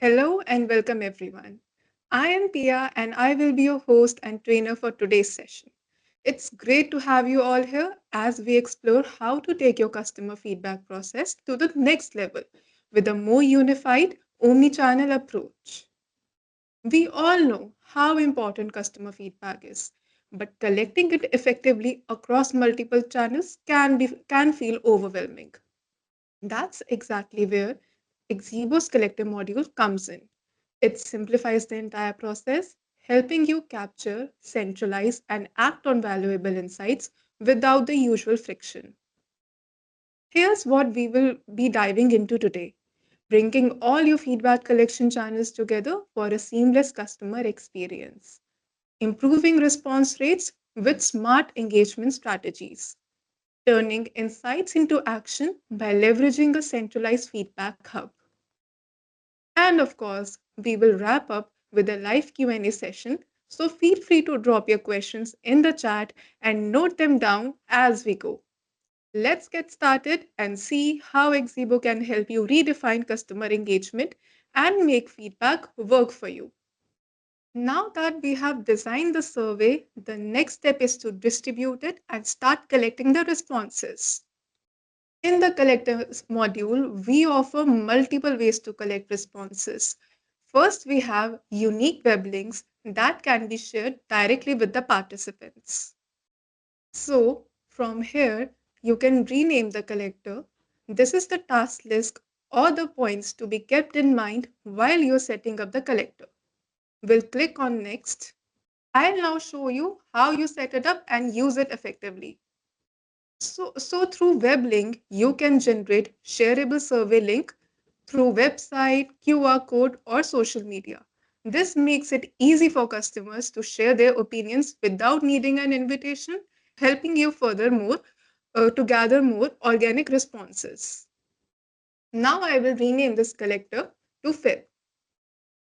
Hello and welcome everyone. I am Pia and I will be your host and trainer for today's session. It's great to have you all here as we explore how to take your customer feedback process to the next level with a more unified omnichannel approach. We all know how important customer feedback is, but collecting it effectively across multiple channels can feel overwhelming. That's exactly where XEBO's collective module comes in. It simplifies the entire process, helping you capture, centralize, and act on valuable insights without the usual friction. Here's what we will be diving into today, bringing all your feedback collection channels together for a seamless customer experience, improving response rates with smart engagement strategies, turning insights into action by leveraging a centralized feedback hub. And of course, we will wrap up with a live Q&A session, so feel free to drop your questions in the chat and note them down as we go. Let's get started and see how XEBO can help you redefine customer engagement and make feedback work for you. Now that we have designed the survey, the next step is to distribute it and start collecting the responses. In the collectors module, we offer multiple ways to collect responses. First, we have unique web links that can be shared directly with the participants. So, from here, you can rename the collector. This is the task list or the points to be kept in mind while you're setting up the collector. We'll click on Next. I'll now show you how you set it up and use it effectively. So through web link, you can generate shareable survey link through website, QR code, or social media. This makes it easy for customers to share their opinions without needing an invitation, helping you furthermore to gather more organic responses. Now I will rename this collector to Fib.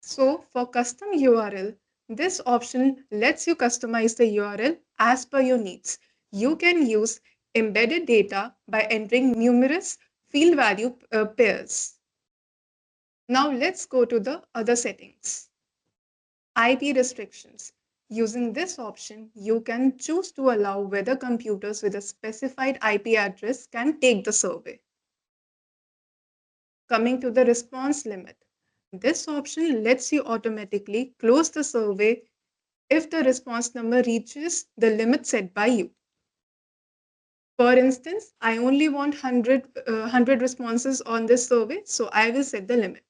So for custom URL, this option lets you customize the URL as per your needs. You can use embedded data by entering numerous field value pairs. Now let's go to the other settings. IP restrictions. Using this option, you can choose to allow whether computers with a specified IP address can take the survey. Coming to the response limit. This option lets you automatically close the survey if the response number reaches the limit set by you. For instance, I only want 100 responses on this survey, so I will set the limit.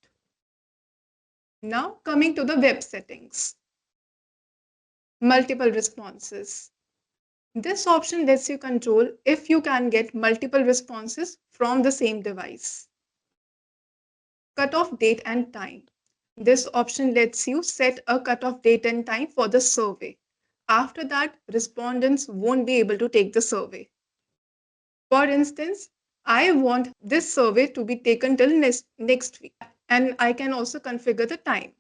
Now, coming to the web settings. Multiple responses. This option lets you control if you can get multiple responses from the same device. Cutoff date and time. This option lets you set a cutoff date and time for the survey. After that, respondents won't be able to take the survey. For instance, I want this survey to be taken till next week, and I can also configure the time.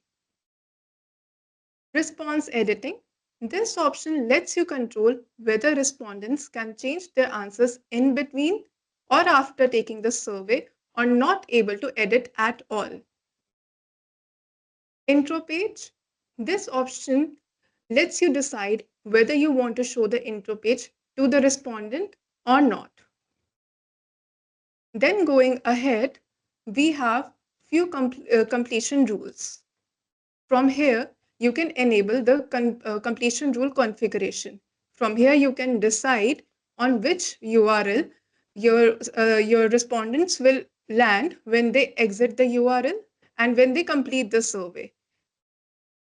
Response editing. This option lets you control whether respondents can change their answers in between or after taking the survey or not able to edit at all. Intro page. This option lets you decide whether you want to show the intro page to the respondent or not. Then going ahead, we have few completion rules. From here, you can enable the completion rule configuration. From here, you can decide on which URL your respondents will land when they exit the URL and when they complete the survey.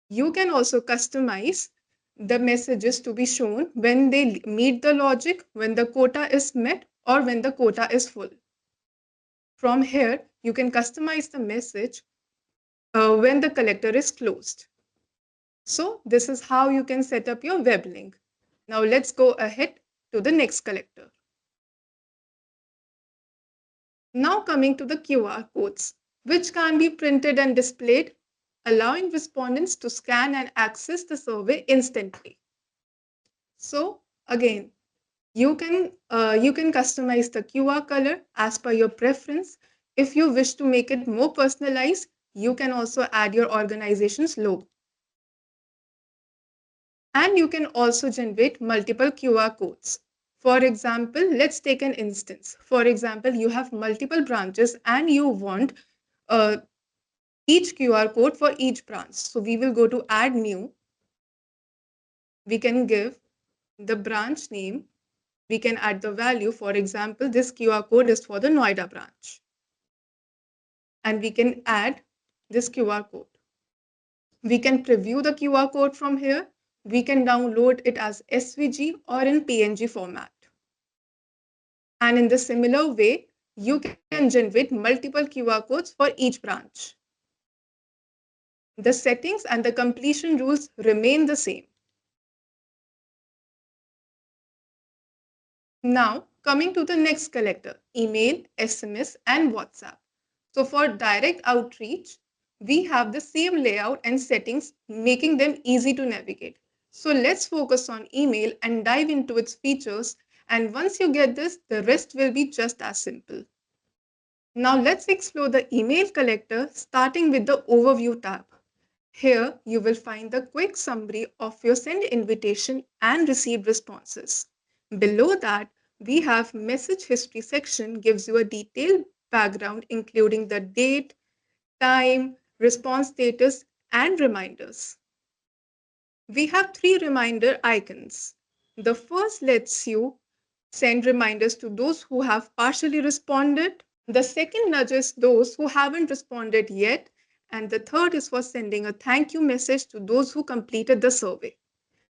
You can also customize the messages to be shown when they meet the logic, when the quota is met, or when the quota is full. From here, you can customize the message when the collector is closed. So this is how you can set up your web link. Now let's go ahead to the next collector. Now coming to the QR codes, which can be printed and displayed, allowing respondents to scan and access the survey instantly. So again, you can customize the QR color as per your preference. If you wish to make it more personalized, You can also add your organization's logo. And you can also generate multiple QR codes. For example, let's take an instance. For example, you have multiple branches and you want uh, each QR code for each branch. So we will go to add new. We can give the branch name. We can add the value. For example, this QR code is for the Noida branch. And we can add this QR code. We can preview the QR code from here. We can download it as SVG or in PNG format. And in the similar way, you can generate multiple QR codes for each branch. The settings and the completion rules remain the same. Now, coming to the next collector, email, SMS, and WhatsApp. So for direct outreach, we have the same layout and settings, making them easy to navigate. So let's focus on email and dive into its features. And once you get this, the rest will be just as simple. Now let's explore the email collector, starting with the overview tab. Here you will find the quick summary of your sent invitation and received responses. Below that, we have message history section gives you a detailed background including the date, time, response status, and reminders. We have three reminder icons. The first lets you send reminders to those who have partially responded. The second nudges those who haven't responded yet. And the third is for sending a thank you message to those who completed the survey.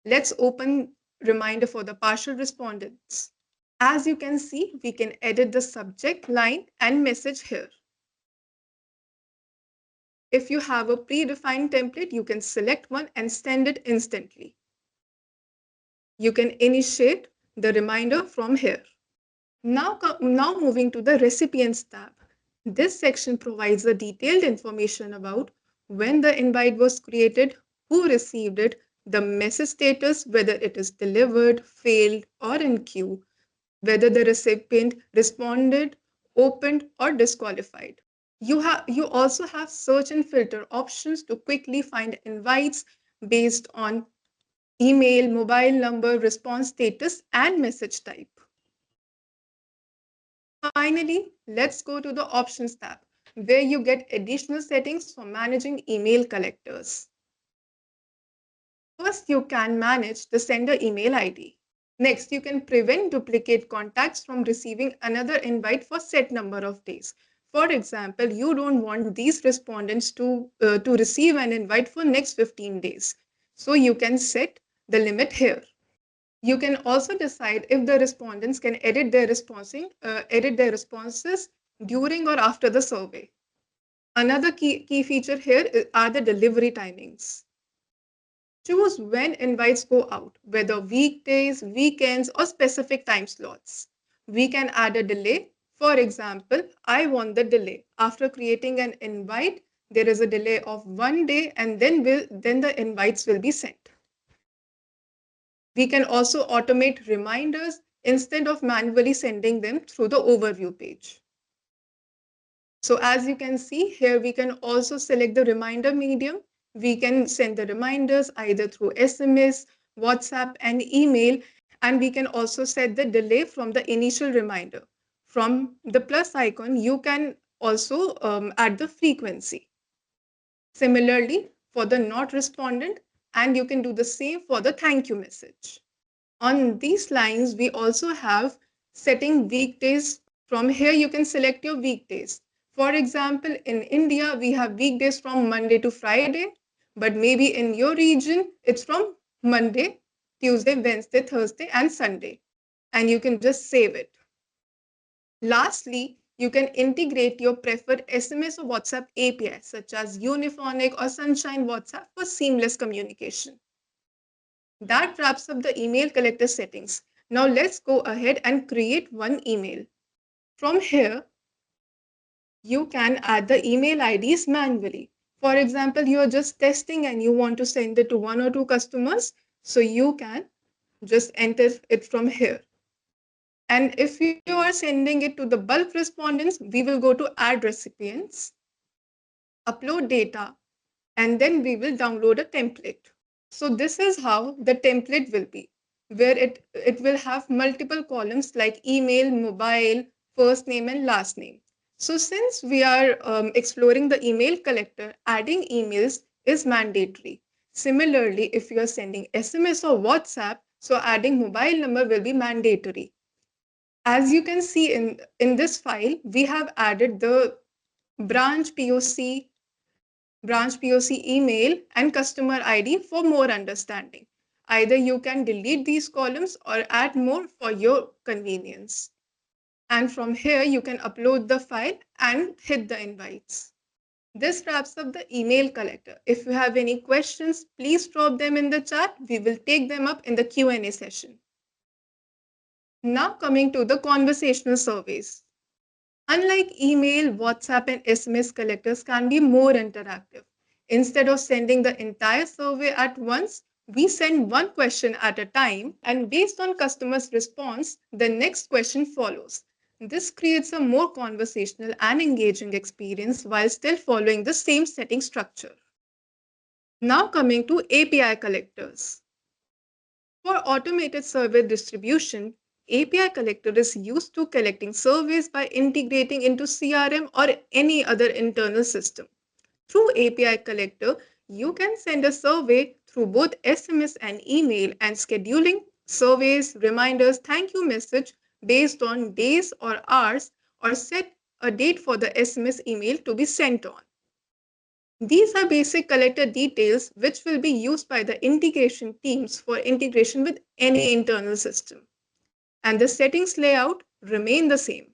Let's open reminder for the partial respondents. As you can see, we can edit the subject line and message here. If you have a predefined template, you can select one and send it instantly. You can initiate the reminder from here. Now moving to the recipients tab. This section provides the detailed information about when the invite was created, who received it, the message status, whether it is delivered, failed, or in queue, whether the recipient responded, opened, or disqualified. You also have search and filter options to quickly find invites based on email, mobile number, response status, and message type. Finally, let's go to the Options tab, where you get additional settings for managing email collectors. First, you can manage the sender email ID. Next, you can prevent duplicate contacts from receiving another invite for set number of days. For example, you don't want these respondents to receive an invite for next 15 days. So you can set the limit here. You can also decide if the respondents can edit their responses during or after the survey. Another key feature here are the delivery timings. Choose when invites go out, whether weekdays, weekends, or specific time slots. We can add a delay. For example, I want the delay. After creating an invite, there is a delay of 1 day and then the invites will be sent. We can also automate reminders instead of manually sending them through the overview page. So as you can see here, we can also select the reminder medium. We can send the reminders either through SMS, WhatsApp, and email. And we can also set the delay from the initial reminder. From the plus icon, you can also add the frequency. Similarly, for the not respondent, and you can do the same for the thank you message. On these lines, we also have setting weekdays. From here, you can select your weekdays. For example, in India, we have weekdays from Monday to Friday, but maybe in your region, it's from Monday, Tuesday, Wednesday, Thursday, and Sunday. And you can just save it. Lastly, you can integrate your preferred SMS or WhatsApp API, such as Uniphonic or Sunshine WhatsApp for seamless communication. That wraps up the email collector settings. Now let's go ahead and create one email. From here, you can add the email IDs manually. For example, you are just testing and you want to send it to one or two customers, so you can just enter it from here. And if you are sending it to the bulk respondents, we will go to add recipients. upload data, and then we will download a template. So this is how the template will be, where it will have multiple columns like email, mobile, first name, and last name. So since we are exploring the email collector, adding emails is mandatory. Similarly, if you are sending SMS or WhatsApp, so adding mobile number will be mandatory. As you can see in this file, we have added the branch POC branch POC email, and customer ID for more understanding. Either you can delete these columns or add more for your convenience. And from here, you can upload the file and hit the invites. This wraps up the email collector. If you have any questions, please drop them in the chat. We will take them up in the Q&A session. Now coming to the conversational surveys. Unlike email, WhatsApp, and SMS collectors can be more interactive. Instead of sending the entire survey at once, we send one question at a time, and based on customers' response, the next question follows. This creates a more conversational and engaging experience while still following the same setting structure. Now coming to API collectors. For automated survey distribution, API collector is used to collecting surveys by integrating into CRM or any other internal system. Through API collector, you can send a survey through both SMS and email and scheduling surveys, reminders, thank you message based on days or hours or set a date for the SMS email to be sent on. These are basic collector details which will be used by the integration teams for integration with any internal system. And the settings layout remain the same.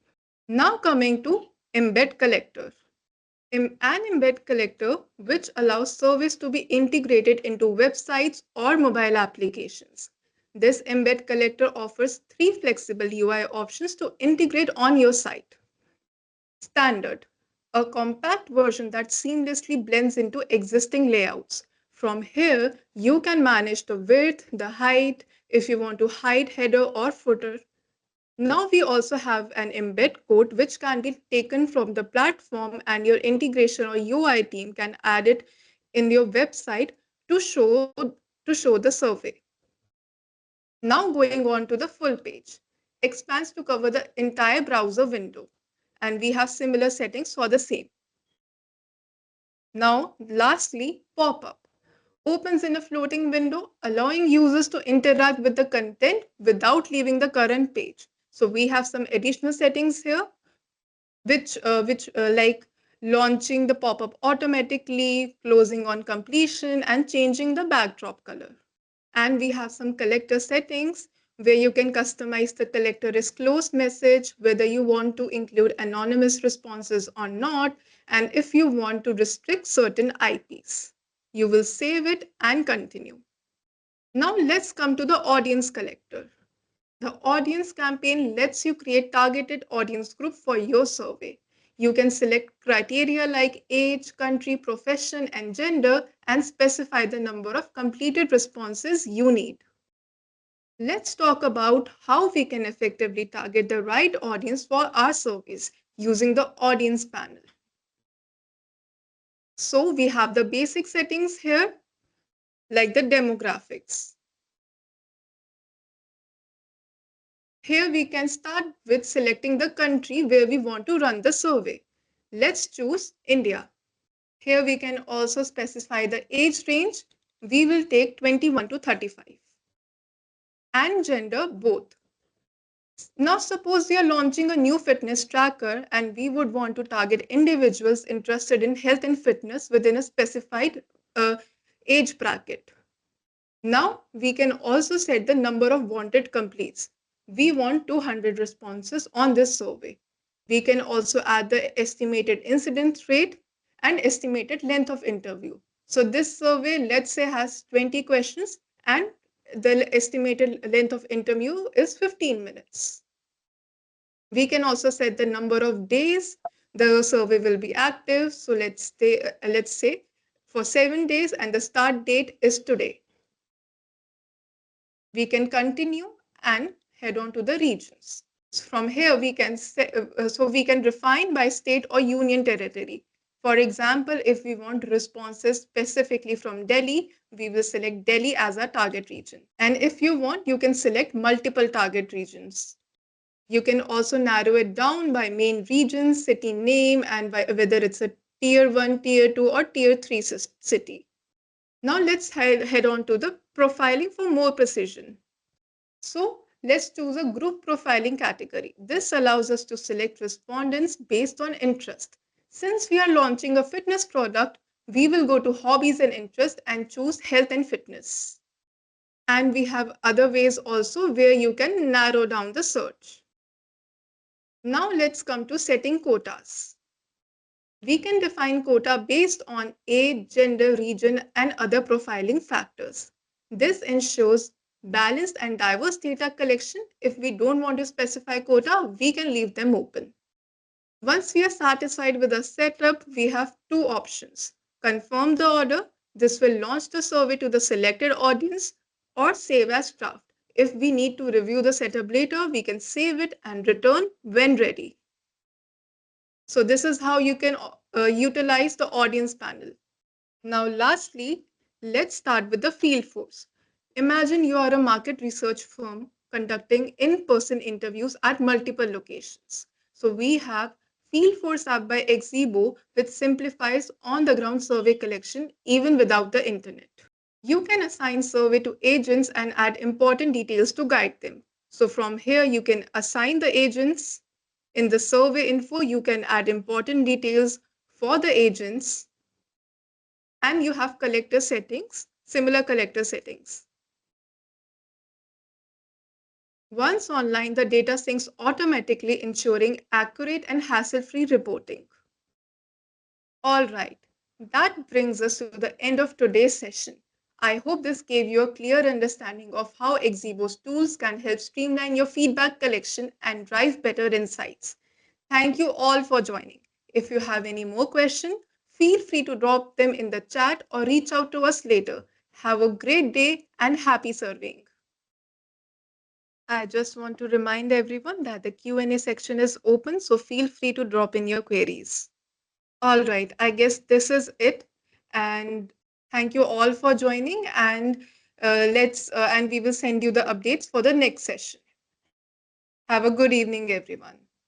Now coming to embed collector. An embed collector which allows service to be integrated into websites or mobile applications. This embed collector offers three flexible UI options to integrate on your site. Standard, a compact version that seamlessly blends into existing layouts. From here, you can manage the width, the height, if you want to hide header or footer. Now we also have an embed code which can be taken from the platform and your integration or UI team can add it in your website to show the survey. Now going on to the full page. Expands to cover the entire browser window. And we have similar settings for the same. Now, lastly, pop-up opens in a floating window, allowing users to interact with the content without leaving the current page. So we have some additional settings here, which like launching the pop-up automatically, closing on completion, and changing the backdrop color. And we have some collector settings where you can customize the collector is closed message, whether you want to include anonymous responses or not, and if you want to restrict certain IPs. You will save it and continue. Now let's come to the audience collector. The audience campaign lets you create targeted audience group for your survey. You can select criteria like age, country, profession, and gender and specify the number of completed responses you need. Let's talk about how we can effectively target the right audience for our surveys using the audience panel. So we have the basic settings here, like the demographics. Here we can start with selecting the country where we want to run the survey. Let's choose India. Here we can also specify the age range. We will take 21 to 35. And gender both. Now suppose we are launching a new fitness tracker and we would want to target individuals interested in health and fitness within a specified age bracket. Now we can also set the number of wanted completes. We want 200 responses on this survey. We can also add the estimated incidence rate and estimated length of interview. So this survey, let's say, has 20 questions and the estimated length of interview is 15 minutes. We can also set the number of days the survey will be active. So let's say for 7 days and the start date is today. We can continue and head on to the regions. So from here we can we can refine by state or union territory. For example, if we want responses specifically from Delhi, we will select Delhi as our target region. And if you want, you can select multiple target regions. You can also narrow it down by main region, city name, and by whether it's a tier 1, tier 2, or tier 3 city. Now let's head on to the profiling for more precision. So let's choose a group profiling category. This allows us to select respondents based on interest. Since we are launching a fitness product, we will go to hobbies and interest and choose health and fitness. And we have other ways also where you can narrow down the search. Now let's come to setting quotas. We can define quota based on age, gender, region, and other profiling factors. This ensures balanced and diverse data collection. If we don't want to specify quota, we can leave them open. Once we are satisfied with the setup, we have two options. Confirm the order. This will launch the survey to the selected audience, or save as draft. If we need to review the setup later, we can save it and return when ready. So this is how you can utilize the audience panel. Now, lastly, let's start with the field force. Imagine you are a market research firm conducting in-person interviews at multiple locations. So we have Field Force app by XEBO, which simplifies on-the-ground survey collection even without the internet. You can assign survey to agents and add important details to guide them. So from here, you can assign the agents. In the survey info, you can add important details for the agents, and you have collector settings, similar collector settings. Once online, the data syncs automatically, ensuring accurate and hassle-free reporting. All right, that brings us to the end of today's session. I hope this gave you a clear understanding of how XEBO's tools can help streamline your feedback collection and drive better insights. Thank you all for joining. If you have any more questions, feel free to drop them in the chat or reach out to us later. Have a great day and happy surveying. I just want to remind everyone that the Q&A section is open, so feel free to drop in your queries. All right, I guess this is it. And thank you all for joining. And and we will send you the updates for the next session. Have a good evening, everyone.